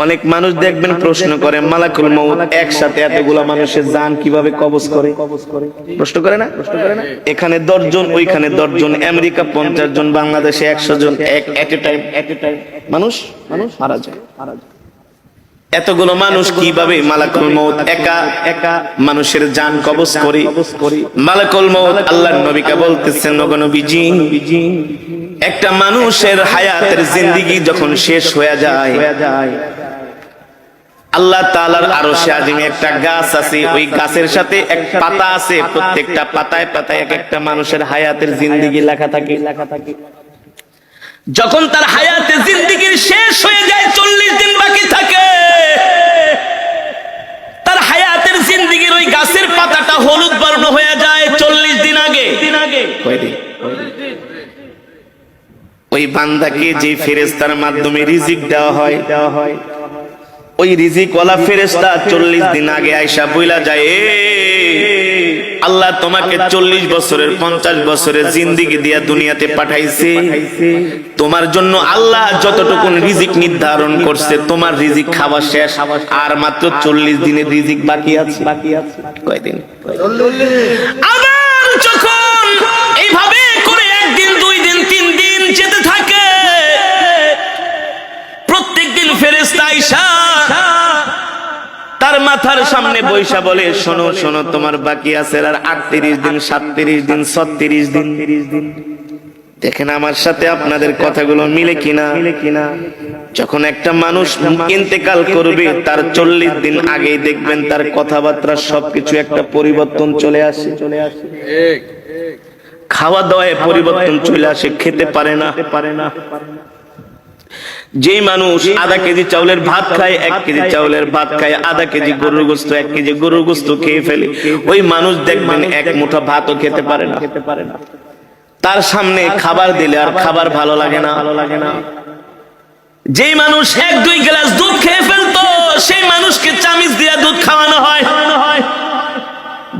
অনেক মানুষ দেখবেন প্রশ্ন করে মালাকুল মউত একসাথে এতগুলা মানুষের জান কিভাবে কবজ করে? প্রশ্ন করে না? এখানে 10 জন, ওইখানে 10 জন, আমেরিকা 50 জন, বাংলাদেশে 100 জন, এট এ টাইম মানুষ মারা যায়। এতগুলো মানুষ কিভাবে মালাকুল মউত একা মানুষের জান কবজ করে? মালাকুল মউত আল্লাহর নবীকে বলতেছেন, ওগো নবীজি, একটা মানুষের হায়াতের জিন্দেগি যখন শেষ হয়ে যায়, আল্লাহ তাআলার আরশে আজিমে একটা গাছ আছে, ওই গাছের সাথে এক পাতা আছে, প্রত্যেকটা পাতায় পাতায় এক একটা মানুষের হায়াতের জিন্দেগি লেখা থাকে। যখন তার হায়াতের জিন্দেগি শেষ হয়ে যায়, 40 দিন বাকি থাকে, তার হায়াতের জিন্দেগির ওই গাছের পাতাটা হলুদ বর্ণ হয়ে যায় 40 দিন আগে। ওই বান্দাকে যে ফেরেশতার মাধ্যমে রিজিক দেওয়া হয়, ওই রিজিকওয়ালা ফেরেশতা 40 দিন আগে আয়েশা বইলা যায়, আল্লাহ তোমাকে 40 বছরের 50 বছরের জিন্দেগি দিয়া দুনিয়াতে পাঠাইছে, তোমার জন্য আল্লাহ যতটুকু রিজিক নির্ধারণ করছে, তোমার রিজিক খাওয়া শেষ, আর মাত্র 40 দিনের রিজিক বাকি আছে। কয়দিন? 40। আবার যখন এইভাবে করে একদিন, 2 দিন, 3 দিন যেতে থাকে, প্রত্যেকদিন ফেরেশতা আয়েশা তার মাথার সামনে বৈশা বলে, শোনো শোনো, তোমার বাকি আছে আর 38 দিন, 37 দিন, 36 দিন। দেখেন আমার সাথে আপনাদের কথাগুলো মিলে কিনা। যখন একটা মানুষ ইন্তেকাল করবে, তার 40 দিন আগেই দেখবেন তার কথাবার্তা সবকিছু একটা পরিবর্তন চলে আসে। খাওয়া দাওয়ায় পরিবর্তন চলে আসে, খেতে পারে না। যে মানুষ আধা কেজি চাউলের ভাত খায়, 1 কেজি চাউলের ভাত খায়, আধা কেজি গরুর গোশত, 1 কেজি গরুর গোশত খেয়ে ফেলে, ওই মানুষ দেখবেন 1 মুঠা ভাতও খেতে পারে না। তার সামনে খাবার দিলে আর খাবার ভালো লাগে না। যেই মানুষ 1-2 গ্লাস দুধ খেয়ে ফেলতো, সেই মানুষকে চামিচ দিয়ে দুধ খাওয়ানো হয়।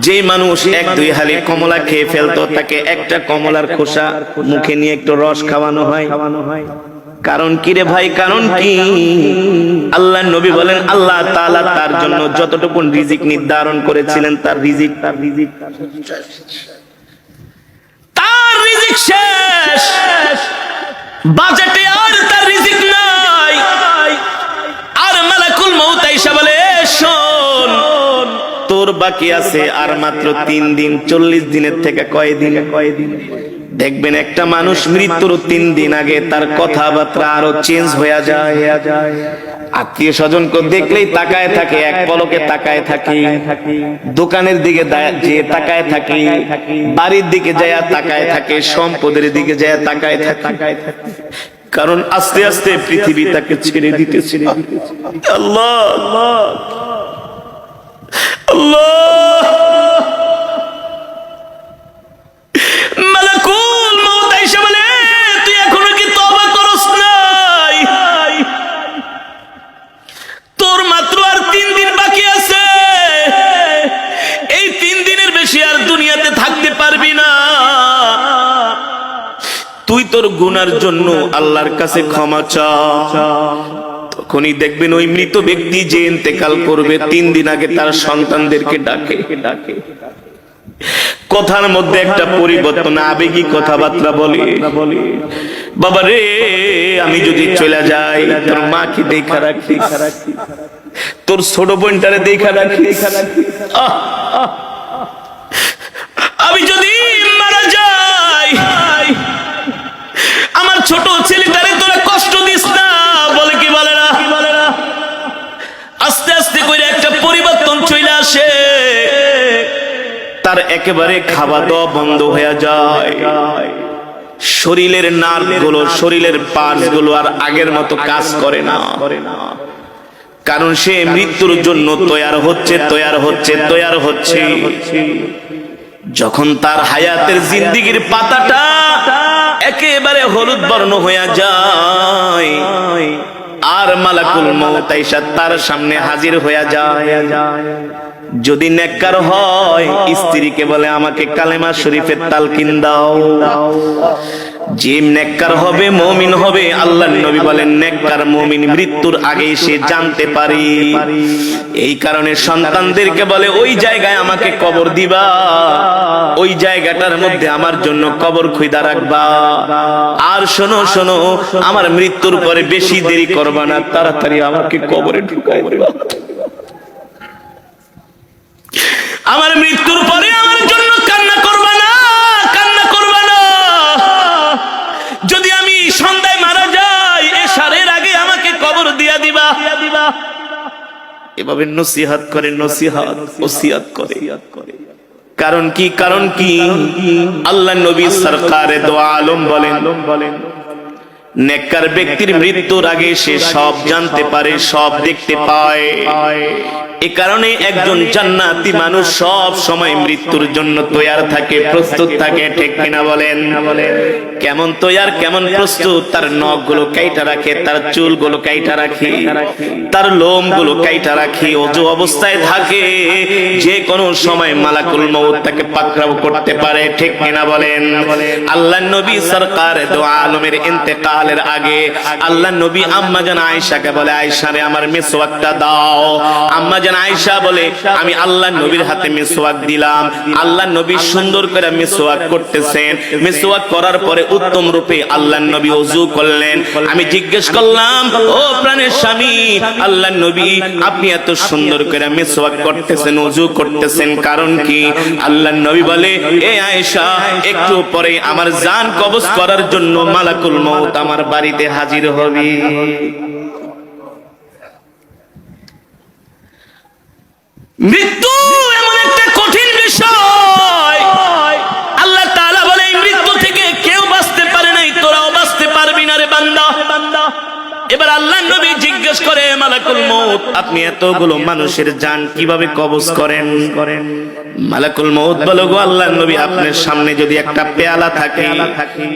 যেই মানুষ 1-2 হালি কমলা খেয়ে ফেলতো, তাকে একটা কমলার খোসা মুখে নিয়ে একটু রস খাওয়ানো হয়। কারণ কি রে ভাই? কারণ কি? আল্লাহ নবী বলেন, আল্লাহ তাআলা তার জন্য যতটুকু রিজিক নির্ধারণ করেছিলেন, তার রিজিক শেষ, বাজেটে আর তার রিজিক নাই। আর মালাকুল মউত আয়েশা বলে, শোন, তোর বাকি আছে আর মাত্র 3 দিন। 40 দিনের থেকে কয়দিন? দেখবেন একটা মানুষ মৃত্যুর 3 দিন আগে তার কথাবার্তা আরো চেঞ্জ হয়ে যায়। আত্মীয় স্বজনকে দেখলেই তাকায় থাকে, এক পলকে তাকায় থাকে, দোকানের দিকে যে তাকায় থাকে, বাড়ির দিকে যায় তাকায় থাকে, সম্পদের দিকে যায় তাকায় থাকে। কারণ আস্তে আস্তে পৃথিবী তাকে ছেড়ে দিতেছে। আল্লাহ আল্লাহ আল্লাহ। মালাকুল মউত আয়েশা বলে, তুই এখনো কি তওবা করস নাই? তোর মাত্র আর 3 দিন বাকি আছে। এই 3 দিনের বেশি আর দুনিয়াতে থাকতে পারবি না। তুই তোর গুনার জন্য আল্লাহর কাছে ক্ষমা চা। তখনই দেখবেন ওই মৃত ব্যক্তি যে ইন্তেকাল করবে, 3 দিন আগে তার সন্তানদেরকে ডাকে। কথার মধ্যে একটা পরিবর্তন, আবেগী কথাবার্তা বলে, বাবা রে, আমি যদি চলে যাই, তোর মাকে দেখা রাখি, তোর ছোট বোনটারে দেখা রাখি। আমি যদি মারা যাই, আমার ছোট ছেলেটারে তোরা কষ্ট দিস না। বলে কি বলে না? আস্তে আস্তে করে একটা পরিবর্তন চলে আসে। তার একেবারে খাওয়া দাওয়া বন্ধ হয়ে যায়। শরীরের নার্ভ গুলো, শরীরের পার্টস গুলো আর আগের মতো কাজ করে না। কারণ সে মৃত্যুর জন্য তৈয়ার হচ্ছে। যখন তার হায়াতের জিন্দেগির পাতাটা একেবারে হলুদ বর্ণ হয়ে যায়, আর মালাকুল মউত আয়েশা তার সামনে হাজির হয়ে যায়। যদি নেককার হয়, স্ত্রীকে বলে, আমাকে কালেমা শরীফের তালকিন দাও। যে নেককার হবে, মুমিন হবে, আল্লাহর নবী বলেন নেককার মুমিন মৃত্যুর আগে সে জানতে পারে। এই কারণে সন্তানদেরকে বলে ওই জায়গায় আমাকে কবর দিবা, ওই জায়গাটার মধ্যে আমার জন্য কবর খুঁজা রাখবা। আর শোনো শোনো, আমার মৃত্যুর পরে বেশি দেরি করবা না, তাড়াতাড়ি আমাকে কবরে ঢুকাই দিবা। আমার মৃত্যুর পরে আমার জন্য কান্না করবা না, কান্না করবা না। যদি আমি সন্ধ্যায় মারা যাই, এশারের আগে আমাকে কবর দিয়া দিবা। এভাবে নসিহত করে, নসিহত ওসিয়ত করে। কারণ কি? কারণ কি? আল্লাহ নবী সরকারে দো আলম বলেন, নেককার ব্যক্তির মৃত্যুর আগে সে সব জানতে পারে, সব দেখতে পায়। এ কারণে একজন জান্নাতি মানুষ সব সময় মৃত্যুর জন্য তৈয়ার থাকে, প্রস্তুত থাকে। ঠিক কিনা বলেন? কেমন তৈয়ার, কেমন প্রস্তুত? তার নখগুলো কাইটা রাখে, তার চুলগুলো কাইটা রাখে, তার লোমগুলো কাইটা রাখে, ওযু অবস্থায় থাকে। যে কোনো সময় মালাকুল মউত তাকে পাকড়াও করতে পারে। ঠিক কিনা বলেন? আল্লাহর নবী সরকার দো আলমের ইন্তেকালের আগে আল্লাহর নবী আম্মা জান আয়েশাকে বলে, আয়েশা রে আমার মিসওয়াকটা দাও। আম্মা জান আয়েশা বলে, আমি আল্লাহর নবীর হাতে মিসওয়াক দিলাম। আল্লাহর নবী সুন্দর করে মিসওয়াক করতেছেন। মিসওয়াক করার পরে উত্তম রূপে আল্লাহর নবী ওযু করলেন। আমি জিজ্ঞেস করলাম, ও প্রাণের স্বামী আল্লাহর নবী, আপনি এত সুন্দর করে মিসওয়াক করতেছেন, ওযু করতেছেন, কারণ কি? আল্লাহর নবী বলে, এ আয়েশা, একটু পরে আমার জান কবজ করার জন্য মালাকুল মউত আমার বাড়িতে হাজির হবে। মৃত্যু এমন একটা কঠিন বিষয়, আল্লাহ তাআলা বলে এই মৃত্যু থেকে কেউ বাঁচতে পারে নাই, তোরাও বাঁচতে পারবি না রে বান্দা। এবার আল্লাহর নবী জিজ্ঞেস করে, মালাকুল মউত, আপনি এতগুলো মানুষের জান কিভাবে কবজ করেন? মালাকুল মউত বলে, গো আল্লাহর নবী, আপনার সামনে যদি একটা পেয়ালা থাকে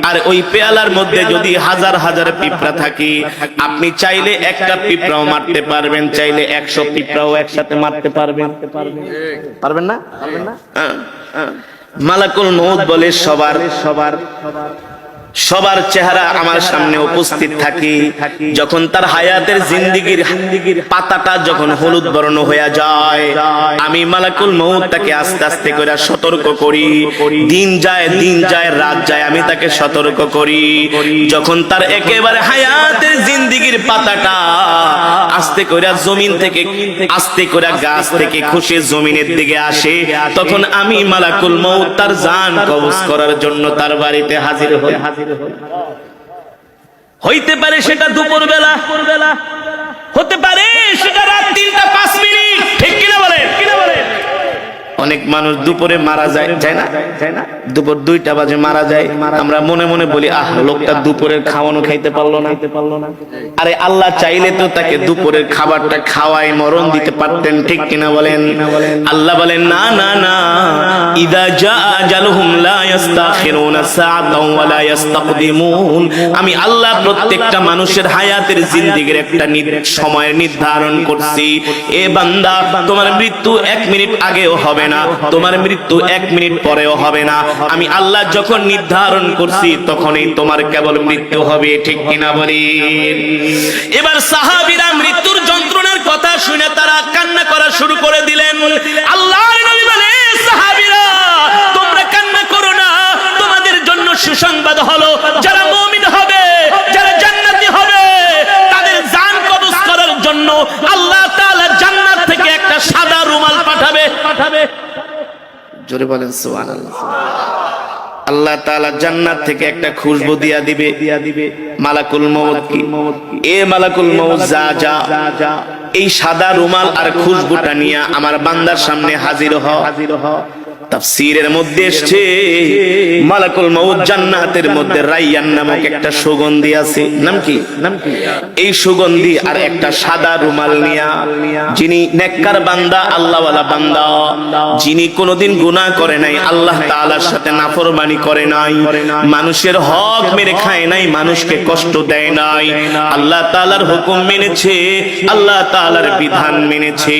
আর ওই পেয়ালার মধ্যে যদি হাজার হাজার পিঁপড়া থাকে, আপনি চাইলে একটা পিঁপড়াও মারতে পারবেন, চাইলে 100 পিঁপড়াও একসাথে মারতে পারবেন। পারবেন না? মালাকুল মউত বলে, সবার চেহারা আমার সামনে উপস্থিত থাকে। যখন তার হায়াতের জিন্দেগীর পাতাটা যখন হলুদ বর্ণ হয়ে যায়, আমি মালাকুল মউত তাকে আস্তে আস্তে করে সতর্ক করি। দিন যায় রাত যায়, আমি তাকে সতর্ক করি। যখন তার একেবারে হায়াতের জিন্দেগীর পাতাটা আস্তে করে জমিন থেকে, আস্তে করে গাছ থেকে খসে জমিনের দিকে আসে, তখন আমি মালাকুল মউত তার জান কবজ করার জন্য তার বাড়িতে হাজির হই। হইতে পারে সেটা দুপুর বেলা, হতে পারে সেটা রাত 3টা 5 মিনিট। ঠিক কিনা বলেন? অনেক মানুষ দুপুরে মারা যায়, না? দুপুর 2টা বাজে মারা যায়। আমরা মনে মনে বলি, আহ, লোকটা দুপুরের খাওয়ানো খাইতে পারলো না। আরে আল্লাহ চাইলে তো তাকে দুপুরের খাবারটা খাওয়াই মরণ দিতে পারতেন। ঠিক কিনা বলেন? আল্লাহ বলেন, না না না, ইদা জা আজালুহুম লা ইস্তাখিরুনা সাআতাও ওয়া লা ইস্তাকদিমুন। আমি আল্লাহ প্রত্যেকটা মানুষের হায়াতের জিন্দেগীর একটা সময় নির্ধারণ করছি। এ বান্দা, তোমার মৃত্যু 1 মিনিট আগেও হবে না, তোমার মৃত্যু 1 মিনিট পরেও হবে না। আমি আল্লাহ যখন নির্ধারণ করছি তখনই তোমার কেবল মৃত্যু হবে। ঠিক কিনা বলেন? এবার সাহাবীরা মৃত্যুর যন্ত্রণার কথা শুনে তারা কান্না করা শুরু করে দিলেন। আল্লাহর নবী বলে, সাহাবীরা তোমরা কান্না করো না, তোমাদের জন্য সুসংবাদ হলো, যারা মুমিন হবে, যারা জান্নাতি হবে, তাদের জান কবজ করার জন্য আল্লাহ তাআলা জান্নাত থেকে একটা সাদা রুমাল পাঠাবে। জোরে বলেন সুবহানাল্লাহ। আল্লাহ তাআলা জান্নাত থেকে একটা খুশবু দিয়া দিবে মালাকুল মউত কি, এ মালাকুল মউত যা এই সাদা রুমাল আর খুশবুটা নিয়ে আমার বান্দার সামনে হাজির হ। তাফসীরের মধ্যে এসেছে, মালাকুল মউত জান্নাতের মধ্যে রাইয়ান নামক একটা সুগন্ধি আছে। নাম কি? এই সুগন্ধি আর একটা সাদা রুমাল নিয়া, যিনি নেককার বান্দা, আল্লাহওয়ালা বান্দা, যিনি কোনোদিন গুনাহ করে নাই, আল্লাহ তাআলার সাথে নাফরমানি করে নাই, মানুষের হক মেরে খায় নাই, মানুষকে কষ্ট দেয় নাই, আল্লাহ তাআলার হুকুম মেনেছে, আল্লাহ তাআলার বিধান মেনেছে।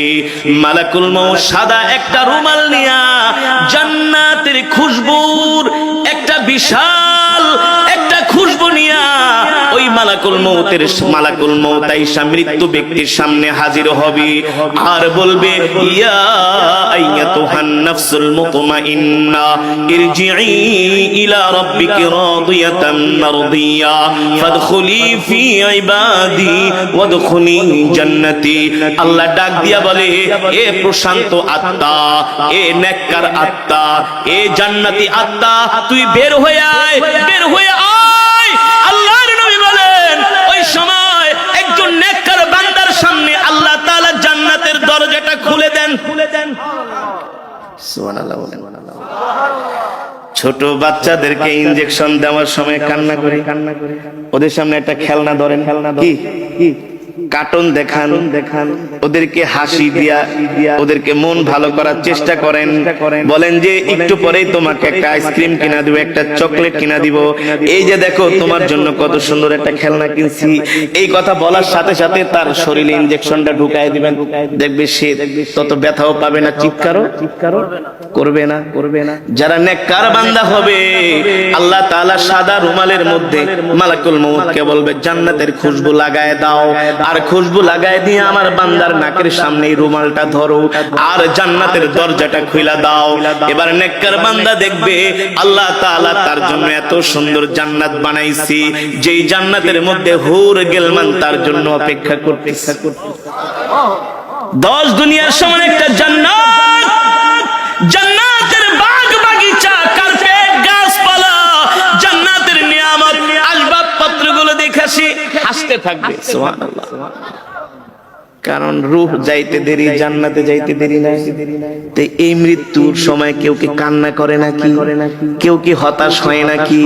মালাকুল মউত সাদা একটা রুমাল নিয়া জান্নাতের খুশবুর একটা বিশাল একটা খুশবু নিয়া ওই মালাকুল মউত আইসা মৃত্যু ব্যক্তির সামনে হাজির হবে আর বলবে, ইয়া আইয়াতুহান নাফসুল মুতমাইন্না ইরজিই ইলা রাব্বিকি রাদিয়াতাম মারদিয়া ফাদখুলি ফি ইবাদি ওয়াদখুলি জান্নাতি। আল্লাহ ডাক দিয়া বলে, এ প্রশান্ত আত্মা, এ নেককার আত্মা, এ জান্নাতি আত্মা, তুই বের হয়ে আয়, বের হয়ে আয়। আল্লাহর নবী বলেন, ওই সময় একজন নেককার বান্দার সামনে আল্লাহ তাআলা জান্নাতের দরজাটা খুলে দেন। সুবহানাল্লাহ বলেন। ছোট বাচ্চাদেরকে ইনজেকশন দেওয়ার সময় কান্না করে, ওদের সামনে একটা খেলনা ধরেন, কি কার্টুন দেখান, ওদেরকে হাসি দিয়া ওদেরকে মন ভালো করার চেষ্টা করেন, বলেন যে একটু পরেই তোমাকে একটা আইসক্রিম কিনা দিব, একটা চকলেট কিনা দিব, এই যে দেখো তোমার জন্য কত সুন্দর একটা খেলনা কিনছি। এই কথা বলার সাথে সাথে তার শরীরে ইনজেকশনটা ঢুকায় দিবেন, দেখবে সে তত ব্যথাও পাবে না, চিৎকারও করবে না। যারা নেককার বান্দা হবে, আল্লাহ তাআলা সাদা রুমালের মধ্যে মালাকুল মউতকে বলবে, জান্নাতের খুশবু লাগায় দাও, আর খুশবু লাগায় দিয়ে আমার বান্দার নাকের সামনে রুমালটা ধরো আর জান্নাতের দরজাটা খুলে দাও। এবার নেককার বান্দা দেখবে আল্লাহ তাআলা তার জন্য এত সুন্দর জান্নাত বানাইছি, যেই জান্নাতের মধ্যে হুর গিলমান তার জন্য অপেক্ষা করতেছে। 10 দুনিয়ার সমান একটা জান্নাত, জান্নাতের বাগ বাগিচা, কার্পেট, গাছপালা, জান্নাতের নিয়ামত, আসবাবপত্রগুলো দেখে সে হাসতে থাকবে। সুবহানাল্লাহ। কারণ রূহ যাইতে দেরি, জান্নাতে যাইতে দেরি নাই। তো এই মৃত্যুর সময় কেউ কি কান্না করে নাকি? কেউ কি হতাশ হয় নাকি?